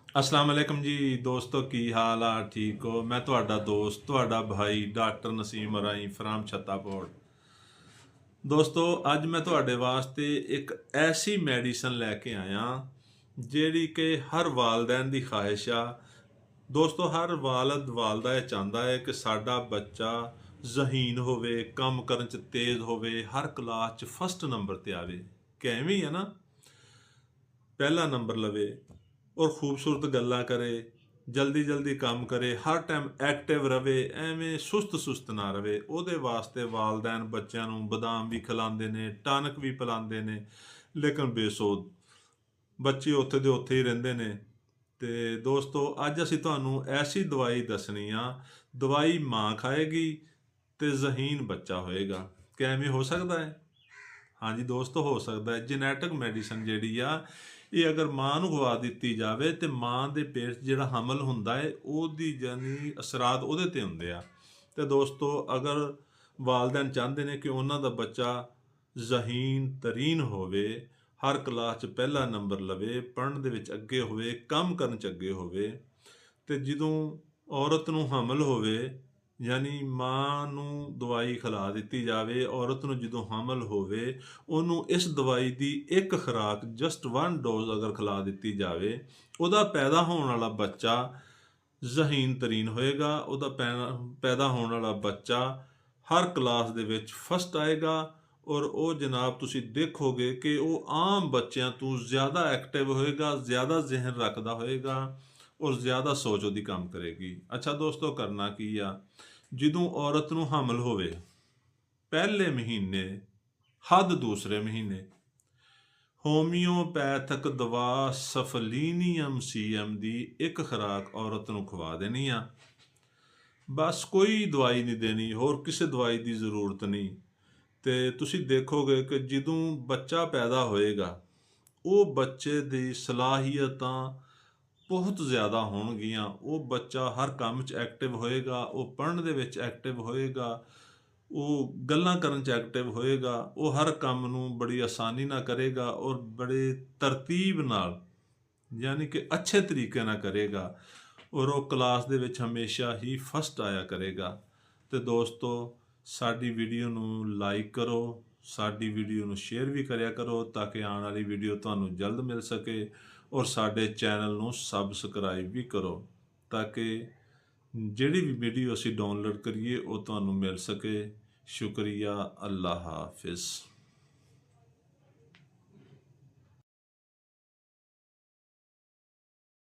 अस्सलाम वालेकुम जी दोस्तों की हाल आ ठीक हो। मैं ਤੁਹਾਡਾ ਦੋਸਤ ਤੁਹਾਡਾ ਭਾਈ ਡਾਕਟਰ ਨਸੀਮ ਰਾਈ ਫਰਾਮ ਛੱਤਾਪੋੜ। ਦੋਸਤੋ ਅੱਜ ਮੈਂ ਤੁਹਾਡੇ ਵਾਸਤੇ ਇੱਕ ਐਸੀ ਮੈਡੀਸਨ ਲੈ ਕੇ ਆਇਆ ਜਿਹੜੀ ਕਿ ਹਰ ਵਾਲਦੈਨ ਦੀ ਖਾਹਿਸ਼ ਆ। ਦੋਸਤੋ ਹਰ ਵਾਲਦ ਵਾਲਦਾ ਇਹ ਚਾਹੁੰਦਾ ਹੈ ਕਿ ਸਾਡਾ ਬੱਚਾ ਜ਼ਹੀਨ ਹੋਵੇ, ਕੰਮ ਕਰਨ 'ਚ ਤੇਜ਼ ਹੋਵੇ, ਹਰ ਕਲਾਸ 'ਚ ਫਸਟ ਨੰਬਰ ਤੇ ਆਵੇ। ਕਿਵੇਂ ਹੈ ਨਾ, ਪਹਿਲਾ ਨੰਬਰ ਲਵੇ ਔਰ ਖੂਬਸੂਰਤ ਗੱਲਾਂ ਕਰੇ, ਜਲਦੀ ਜਲਦੀ ਕੰਮ ਕਰੇ, ਹਰ ਟਾਈਮ ਐਕਟਿਵ ਰਵੇ, ਐਵੇਂ ਸੁਸਤ ਨਾ ਰਵੇ। ਉਹਦੇ ਵਾਸਤੇ ਵਾਲਦੈਨ ਬੱਚਿਆਂ ਨੂੰ ਬਦਾਮ ਵੀ ਖਿਲਾਉਂਦੇ ਨੇ, ਟਾਨਕ ਵੀ ਪਿਲਾਉਂਦੇ ਨੇ, ਲੇਕਿਨ ਬੇਸੋਧ ਬੱਚੇ ਉੱਥੇ ਦੇ ਉੱਥੇ ਹੀ ਰਹਿੰਦੇ ਨੇ। ਤੇ ਦੋਸਤੋ ਅੱਜ ਅਸੀਂ ਤੁਹਾਨੂੰ ਐਸੀ ਦਵਾਈ ਦੱਸਣੀ ਆ, ਦਵਾਈ ਮਾਂ ਖਾਏਗੀ ਤੇ ਜ਼ਹੀਨ ਬੱਚਾ ਹੋਏਗਾ। ਕਿਵੇਂ ਹੋ ਸਕਦਾ ਹੈ? ਹਾਂਜੀ ਦੋਸਤੋ, ਹੋ ਸਕਦਾ ਹੈ। ਜੈਨੇਟਿਕ ਮੈਡੀਸਨ ਜਿਹੜੀ ਆ, ਇਹ ਅਗਰ ਮਾਂ ਨੂੰ ਖਵਾ ਦਿੱਤੀ ਜਾਵੇ ਤੇ ਮਾਂ ਦੇ ਪੇਟ 'ਚ ਜਿਹੜਾ ਹਮਲ ਹੁੰਦਾ ਹੈ ਉਹਦੀ ਜਾਨੀ ਅਸਰਾਤ ਉਹਦੇ ਤੇ ਹੁੰਦੇ ਆ। ਤੇ ਦੋਸਤੋ ਅਗਰ ਵਾਲਦੈਨ ਚਾਹੁੰਦੇ ਨੇ ਕਿ ਉਹਨਾਂ ਦਾ ਬੱਚਾ ਜ਼ਹੀਨ ਤਰੀਨ ਹੋਵੇ, ਹਰ ਕਲਾਸ 'ਚ ਪਹਿਲਾ ਨੰਬਰ ਲਵੇ, ਪੜ੍ਹਨ ਦੇ ਵਿੱਚ ਅੱਗੇ ਹੋਵੇ, ਕੰਮ ਕਰਨ 'ਚ ਅੱਗੇ ਹੋਵੇ, ਤੇ ਜਦੋਂ ਔਰਤ ਨੂੰ ਹਮਲ ਹੋਵੇ ਯਾਨੀ ਮਾਂ ਨੂੰ ਦਵਾਈ ਖਿਲਾ ਦਿੱਤੀ ਜਾਵੇ, ਔਰਤ ਨੂੰ ਜਦੋਂ ਹਮਲ ਹੋਵੇ ਉਹਨੂੰ ਇਸ ਦਵਾਈ ਦੀ ਇੱਕ ਖੁਰਾਕ ਜਸਟ 1 ਡੋਜ਼ ਅਗਰ ਖਿਲਾ ਦਿੱਤੀ ਜਾਵੇ, ਉਹਦਾ ਪੈਦਾ ਹੋਣ ਵਾਲਾ ਬੱਚਾ ਜ਼ਹੀਨ ਤਰੀਨ ਹੋਏਗਾ। ਉਹਦਾ ਪੈਦਾ ਹੋਣ ਵਾਲਾ ਬੱਚਾ ਹਰ ਕਲਾਸ ਦੇ ਵਿੱਚ ਫਸਟ ਆਏਗਾ ਔਰ ਉਹ ਜਨਾਬ ਤੁਸੀਂ ਦੇਖੋਗੇ ਕਿ ਉਹ ਆਮ ਬੱਚਿਆਂ ਤੋਂ ਜ਼ਿਆਦਾ ਐਕਟਿਵ ਹੋਏਗਾ, ਜ਼ਿਆਦਾ ਜ਼ਿਹਨ ਰੱਖਦਾ ਹੋਏਗਾ ਔਰ ਜ਼ਿਆਦਾ ਸੋਚ ਉਹਦੀ ਕੰਮ ਕਰੇਗੀ। ਅੱਛਾ ਦੋਸਤੋ, ਕਰਨਾ ਕੀ ਆ, ਜਦੋਂ ਔਰਤ ਨੂੰ ਹਮਲ ਹੋਵੇ ਪਹਿਲੇ ਮਹੀਨੇ ਹੱਦ ਦੂਸਰੇ ਮਹੀਨੇ ਹੋਮਿਓਪੈਥਿਕ ਦਵਾ ਸਫਲੀਨੀਅਮ ਸੀਐਮ ਦੀ ਇੱਕ ਖੁਰਾਕ ਔਰਤ ਨੂੰ ਖਵਾ ਦੇਣੀ ਆ। ਬਸ ਕੋਈ ਦਵਾਈ ਨਹੀਂ ਦੇਣੀ, ਹੋਰ ਕਿਸੇ ਦਵਾਈ ਦੀ ਜ਼ਰੂਰਤ ਨਹੀਂ। ਤੇ ਤੁਸੀਂ ਦੇਖੋਗੇ ਕਿ ਜਦੋਂ ਬੱਚਾ ਪੈਦਾ ਹੋਏਗਾ ਉਹ ਬੱਚੇ ਦੀ ਸਲਾਹੀਅਤਾਂ ਬਹੁਤ ਜ਼ਿਆਦਾ ਹੋਣਗੀਆਂ। ਉਹ ਬੱਚਾ ਹਰ ਕੰਮ 'ਚ ਐਕਟਿਵ ਹੋਏਗਾ, ਉਹ ਪੜ੍ਹਨ ਦੇ ਵਿੱਚ ਐਕਟਿਵ ਹੋਏਗਾ, ਉਹ ਗੱਲਾਂ ਕਰਨ 'ਚ ਐਕਟਿਵ ਹੋਏਗਾ, ਉਹ ਹਰ ਕੰਮ ਨੂੰ ਬੜੀ ਆਸਾਨੀ ਨਾਲ ਕਰੇਗਾ ਔਰ ਬੜੇ ਤਰਤੀਬ ਨਾਲ ਯਾਨੀ ਕਿ ਅੱਛੇ ਤਰੀਕੇ ਨਾਲ ਕਰੇਗਾ ਔਰ ਉਹ ਕਲਾਸ ਦੇ ਵਿੱਚ ਹਮੇਸ਼ਾ ਹੀ ਫਸਟ ਆਇਆ ਕਰੇਗਾ। ਤੇ ਦੋਸਤੋ ਸਾਡੀ ਵੀਡੀਓ ਨੂੰ ਲਾਈਕ ਕਰੋ, ਸਾਡੀ ਵੀਡੀਓ ਨੂੰ ਸ਼ੇਅਰ ਵੀ ਕਰਿਆ ਕਰੋ ਤਾਂ ਕਿ ਆਉਣ ਵਾਲੀ ਵੀਡੀਓ ਤੁਹਾਨੂੰ ਜਲਦ ਮਿਲ ਸਕੇ ਔਰ ਸਾਡੇ ਚੈਨਲ ਨੂੰ ਸਬਸਕ੍ਰਾਈਬ ਵੀ ਕਰੋ ਤਾਂ ਕਿ ਜਿਹੜੀ ਵੀ ਵੀਡੀਓ ਅਸੀਂ ਡਾਊਨਲੋਡ ਕਰੀਏ ਉਹ ਤੁਹਾਨੂੰ ਮਿਲ ਸਕੇ। ਸ਼ੁਕਰੀਆ, ਅੱਲਾ ਹਾਫਿਜ਼।